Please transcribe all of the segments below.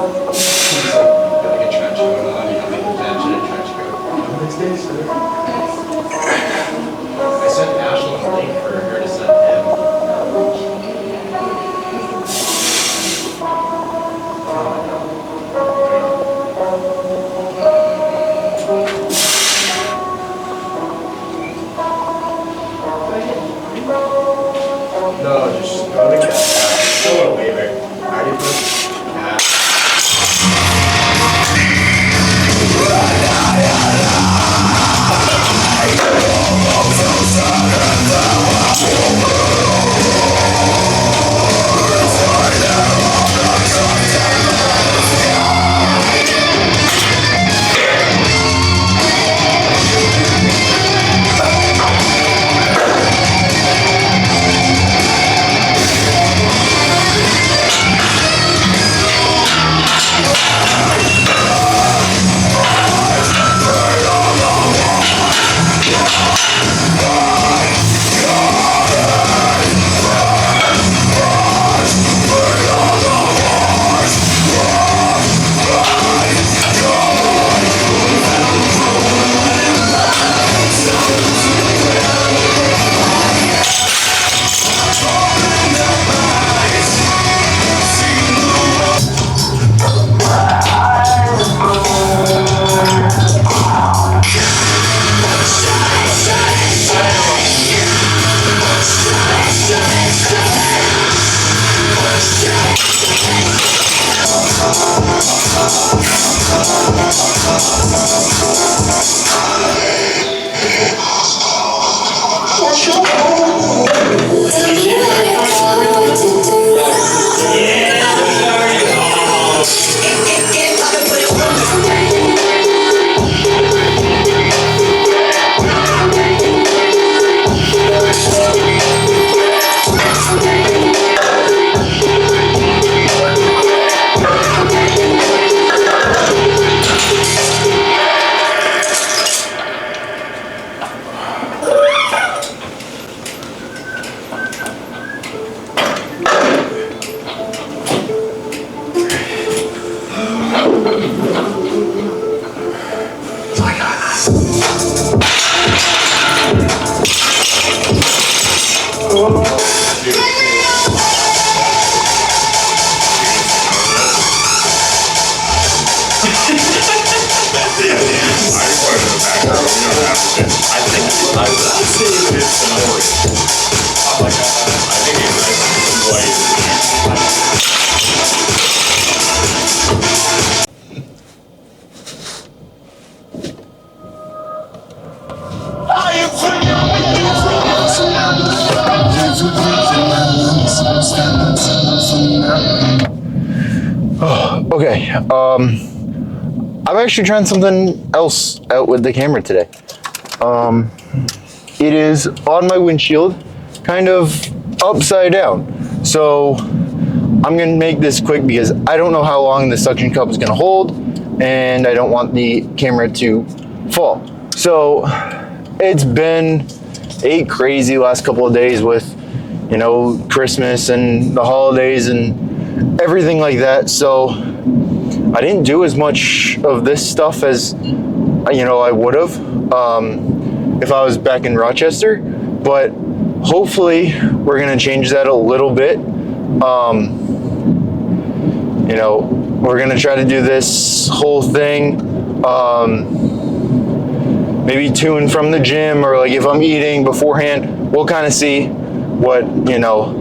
Got like a trench going on, you know, making bench and a trench coat. I sent Ashley a link for her to send him. No, just go to get a little waiver. I already put Okay, I'm actually trying something else out with the camera today. It is on my windshield, kind of upside down. So I'm gonna make this quick because I don't know how long the suction cup is gonna hold and I don't want the camera to fall. So it's been a crazy last couple of days with, you know, Christmas and the holidays and everything like that. So I didn't do as much of this stuff as, you know, I would have if I was back in Rochester, but hopefully we're gonna change that a little bit. You know, we're gonna try to do this whole thing maybe to and from the gym, or like if I'm eating beforehand, we'll kind of see what, you know,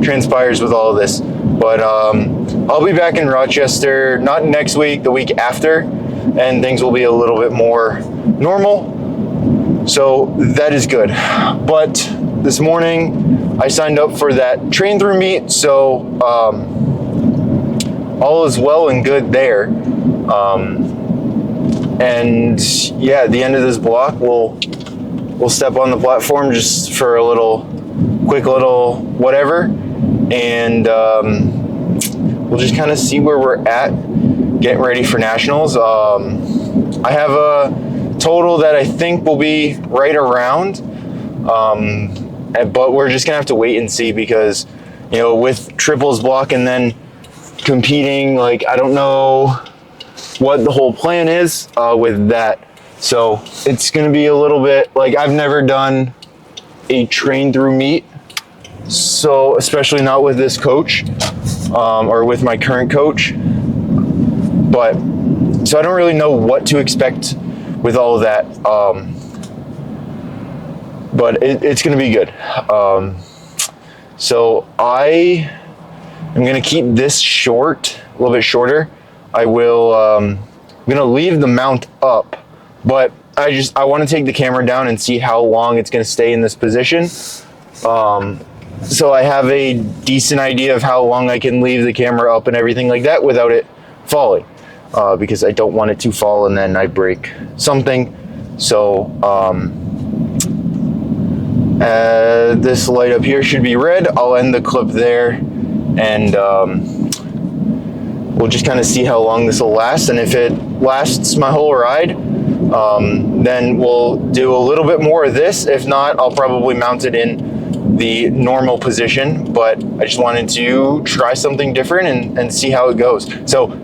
transpires with all of this. But I'll be back in Rochester, not next week, the week after, and things will be a little bit more normal. So that is good. But this morning I signed up for that train through meet, so all is well and good there. And yeah, at the end of this block, we'll step on the platform just for a quick little whatever, and we'll just kind of see where we're at, getting ready for nationals. I have a total that I think will be right around, but we're just gonna have to wait and see because, you know, with triples block and then competing. Like, I don't know what the whole plan is with that. So it's gonna be a little bit like, I've never done a train through meet, so especially not with this coach or with my current coach. But so I don't really know what to expect with all of that. But it's gonna be good. So I am gonna keep this short, a little bit shorter. I will, I'm gonna leave the mount up, but I want to take the camera down and see how long it's gonna stay in this position. So I have a decent idea of how long I can leave the camera up and everything like that without it falling, because I don't want it to fall and then I break something. So this light up here should be red. I'll end the clip there, and we'll just kind of see how long this will last. And if it lasts my whole ride, then we'll do a little bit more of this. If not, I'll probably mount it in the normal position, but I just wanted to try something different and see how it goes. So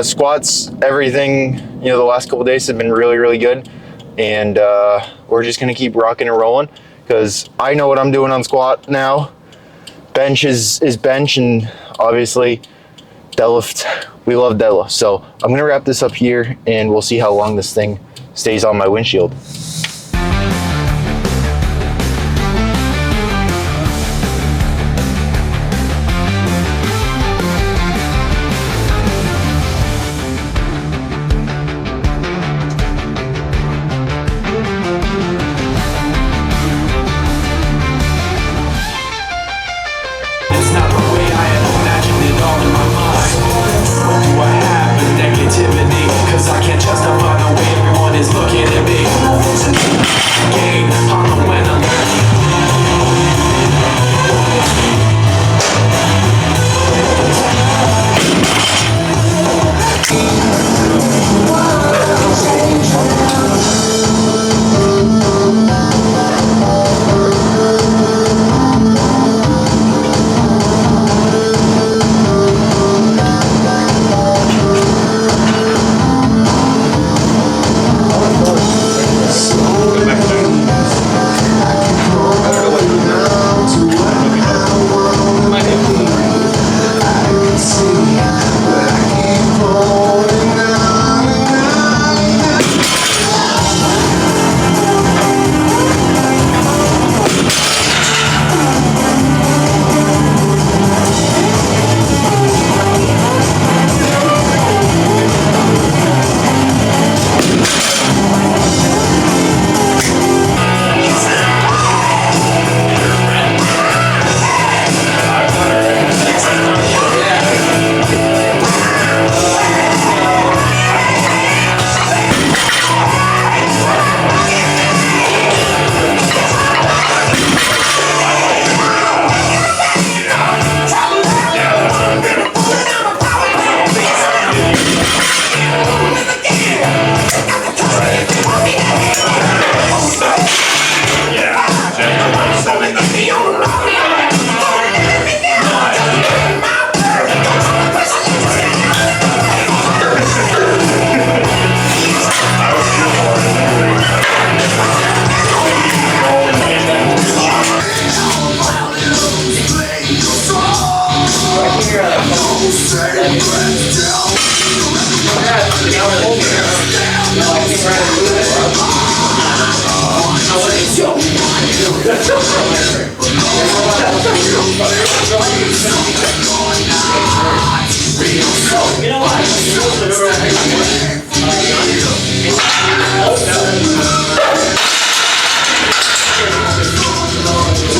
squats, everything, the last couple days have been really, really good. And we're just gonna keep rocking and rolling, because I know what I'm doing on squat now. Bench is bench, and obviously deadlift, we love deadlift. So I'm gonna wrap this up here and we'll see how long this thing stays on my windshield. It's not the way I had imagined it all in my mind. What do I have but negativity? Cause I can't justify the way everyone is looking at me. Gain on the when I learn.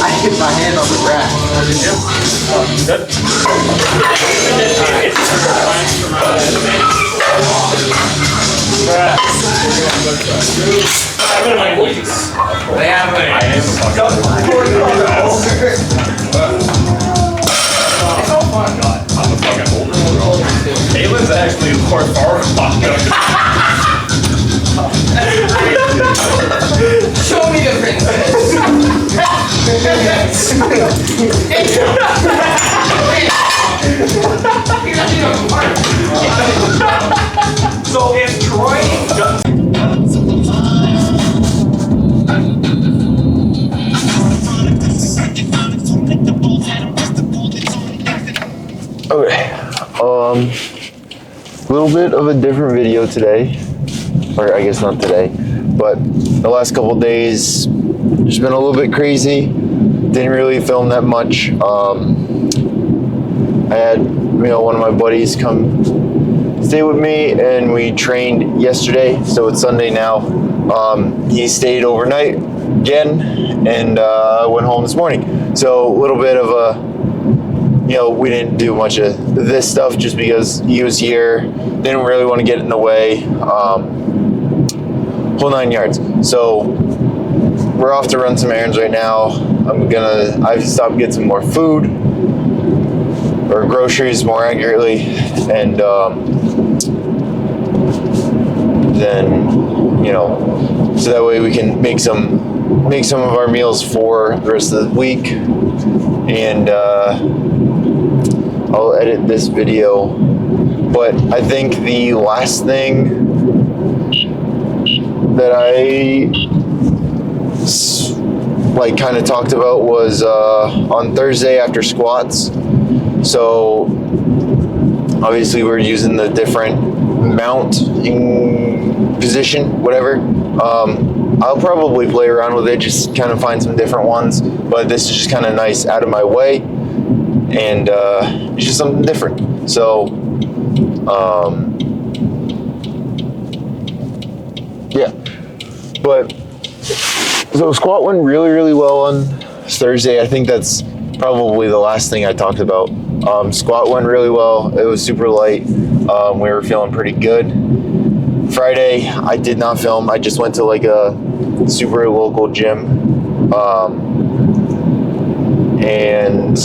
I hit my hand on the rack. Caitlin's actually more far. Show me the princess. Little bit of a different video today, or I guess not today, but the last couple days just been a little bit crazy. Didn't really film that much. I had, one of my buddies come stay with me, and we trained yesterday, so it's Sunday now. He stayed overnight again, and went home this morning. So a little bit of a, we didn't do much of this stuff just because he was here. Didn't really want to get in the way. Whole 9 yards. So we're off to run some errands right now. I've stopped to get some more food, or groceries more accurately, and then so that way we can make some of our meals for the rest of the week. And I'll edit this video, but I think the last thing that I kind of talked about was on Thursday after squats. So obviously we're using the different mounting position, whatever. I'll probably play around with it, just kind of find some different ones, but this is just kind of nice out of my way, and it's just something different. So yeah, but so squat went really, really well on Thursday. I think that's probably the last thing I talked about. Squat went really well. It was super light. We were feeling pretty good. Friday, I did not film. I just went to like a super local gym and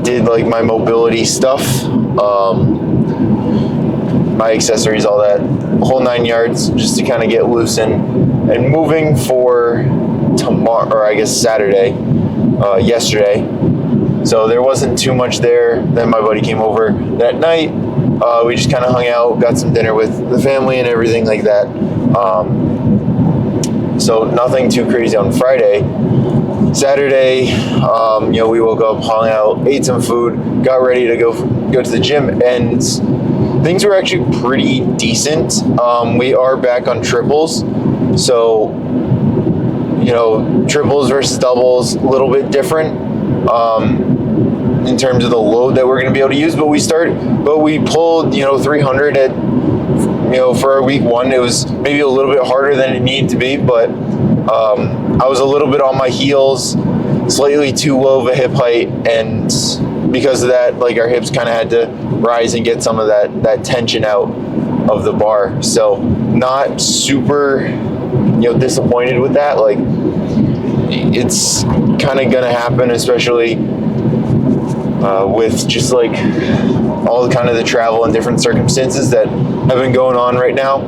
did like my mobility stuff, my accessories, all that, whole 9 yards, just to kind of get loose and moving for tomorrow, or I guess Saturday, yesterday. So there wasn't too much there. Then my buddy came over that night. We just kind of hung out, got some dinner with the family and everything like that. So nothing too crazy on Friday. Saturday, we woke up, hung out, ate some food, got ready to go to the gym, and things were actually pretty decent. We are back on triples, so triples versus doubles, a little bit different in terms of the load that we're going to be able to use. But we pulled 300 at for our week one. It was maybe a little bit harder than it needed to be, but I was a little bit on my heels, slightly too low of a hip height, and because of that, like, our hips kind of had to rise and get some of that tension out of the bar. So not super disappointed with that. Like, it's kind of gonna happen, especially with just like all the kind of the travel and different circumstances that have been going on right now,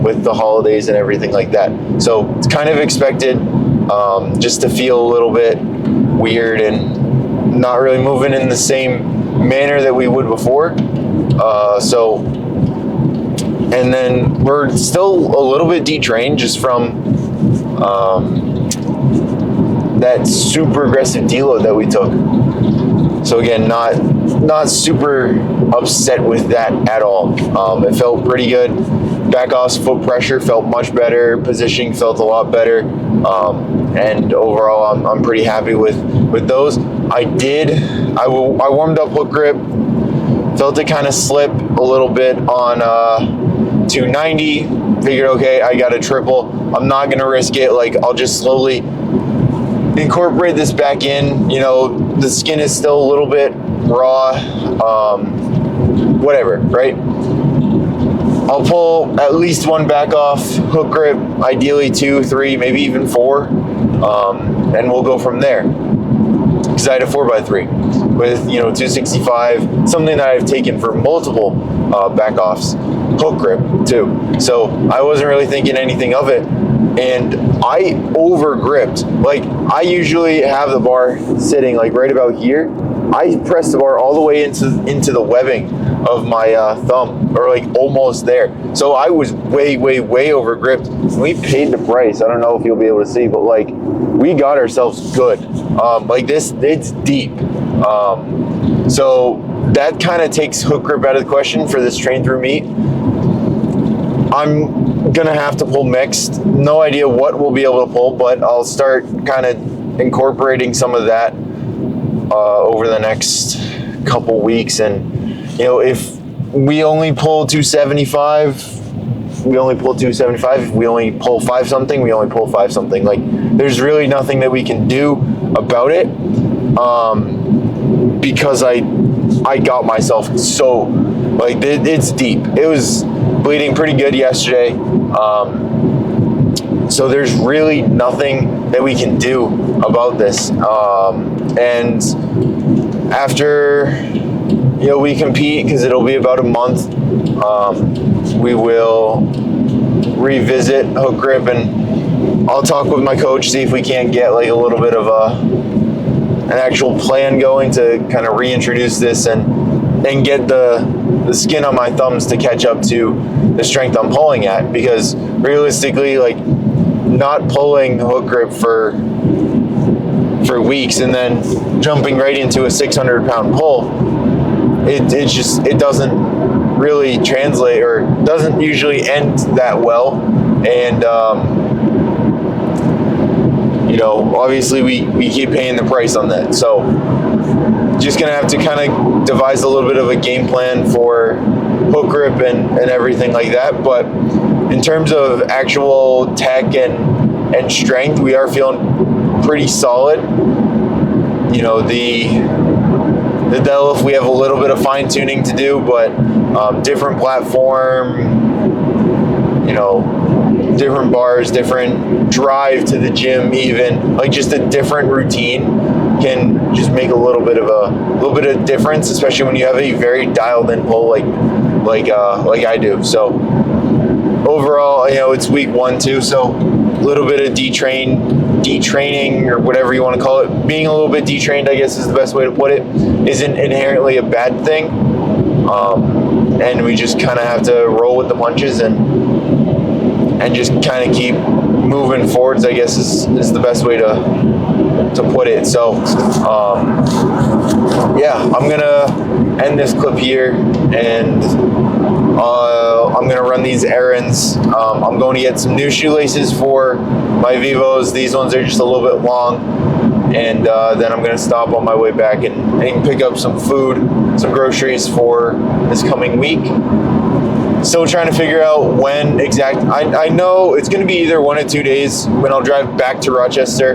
with the holidays and everything like that. So it's kind of expected, just to feel a little bit weird and not really moving in the same manner that we would before. And then we're still a little bit detrained just from that super aggressive deload that we took. So again, not super upset with that at all. It felt pretty good. Back off foot pressure felt much better. Positioning felt a lot better. And overall, I'm pretty happy with those. I warmed up hook grip. Felt it kind of slip a little bit on 290. Figured, okay, I got a triple. I'm not going to risk it. Like, I'll just slowly incorporate this back in. The skin is still a little bit raw. Whatever, right? I'll pull at least one back off hook grip, ideally 2, 3, maybe even 4. And we'll go from there. Because I had a 4x3 with 265, something that I've taken for multiple back offs, hook grip too. So I wasn't really thinking anything of it, and I over gripped. Like, I usually have the bar sitting like right about here. I pressed the bar all the way into the webbing of my thumb, or like almost there. So I was way over gripped. We paid the price. I don't know if you'll be able to see, but like, we got ourselves good. Like this, it's deep. So that kind of takes hook grip out of the question for this train through meet. I'm gonna have to pull mixed. No idea what we'll be able to pull, but I'll start kind of incorporating some of that over the next couple weeks. And if we only pull 275, we only pull 275. If we only pull 5 something, we only pull 5 something. Like, there's really nothing that we can do about it, because I got myself so, like, it's deep. It was bleeding pretty good yesterday. So there's really nothing that we can do about this. And after we compete, because it'll be about a month, we will revisit hook grip, and I'll talk with my coach, see if we can't get like a little bit of an actual plan going to kind of reintroduce this and get the skin on my thumbs to catch up to the strength I'm pulling at. Because realistically, like, not pulling hook grip for weeks and then jumping right into a 600-pound pull, it doesn't really translate, or doesn't usually end that well. And obviously we keep paying the price on that. So just gonna have to kind of devise a little bit of a game plan for hook grip and everything like that. But in terms of actual tech and strength, we are feeling pretty solid. The deadlift, we have a little bit of fine tuning to do, but different platform, different bars, different drive to the gym, even like just a different routine can just make a little bit of difference, especially when you have a very dialed in pull like I do. So overall, it's week 1 too, so a little bit of detraining or whatever you want to call it. Being a little bit detrained, I guess, is the best way to put it, isn't inherently a bad thing. And we just kind of have to roll with the punches and just kind of keep moving forwards, I guess, is the best way to put it. So I'm gonna end this clip here, and I'm gonna run these errands. I'm going to get some new shoelaces for my Vivos. These ones are just a little bit long, and then I'm gonna stop on my way back and pick up some food, some groceries for this coming week. Still trying to figure out when exact. I know it's going to be either 1 or 2 days when I'll drive back to Rochester.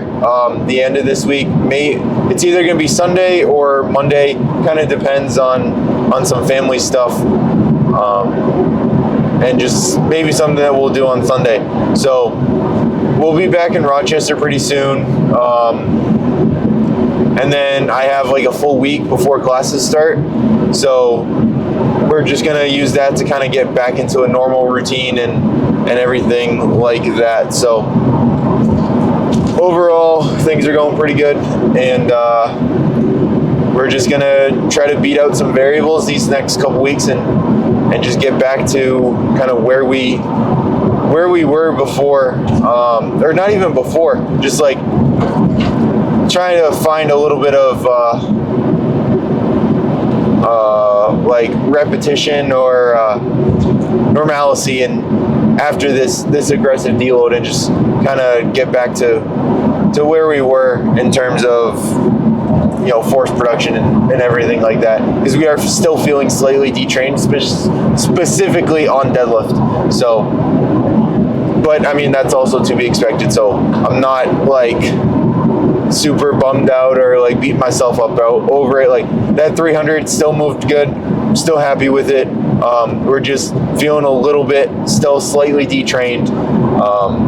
The end of this week, it's either going to be Sunday or Monday. Kind of depends on some family stuff, and just maybe something that we'll do on Sunday. So we'll be back in Rochester pretty soon, and then I have like a full week before classes start. So we're just gonna use that to kind of get back into a normal routine and everything like that. So overall, things are going pretty good, and we're just gonna try to beat out some variables these next couple weeks and just get back to kind of where we were before, or not even before, just like trying to find a little bit of like repetition or normalcy, and after this aggressive deload, and just kind of get back to where we were in terms of force production and everything like that, because we are still feeling slightly detrained, specifically on deadlift. So, but I mean, that's also to be expected, so I'm not like super bummed out or like beat myself up over it. Like, that 300 still moved good, still happy with it. We're just feeling a little bit still slightly detrained,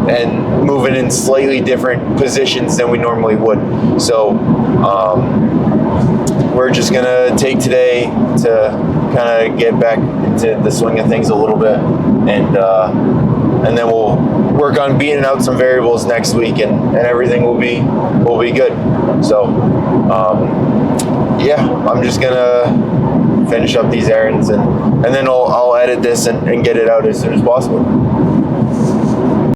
and moving in slightly different positions than we normally would. So we're just gonna take today to kind of get back into the swing of things a little bit, and then we'll work on beating out some variables next week, and everything will be good. So I'm just gonna finish up these errands, and then I'll edit this and get it out as soon as possible.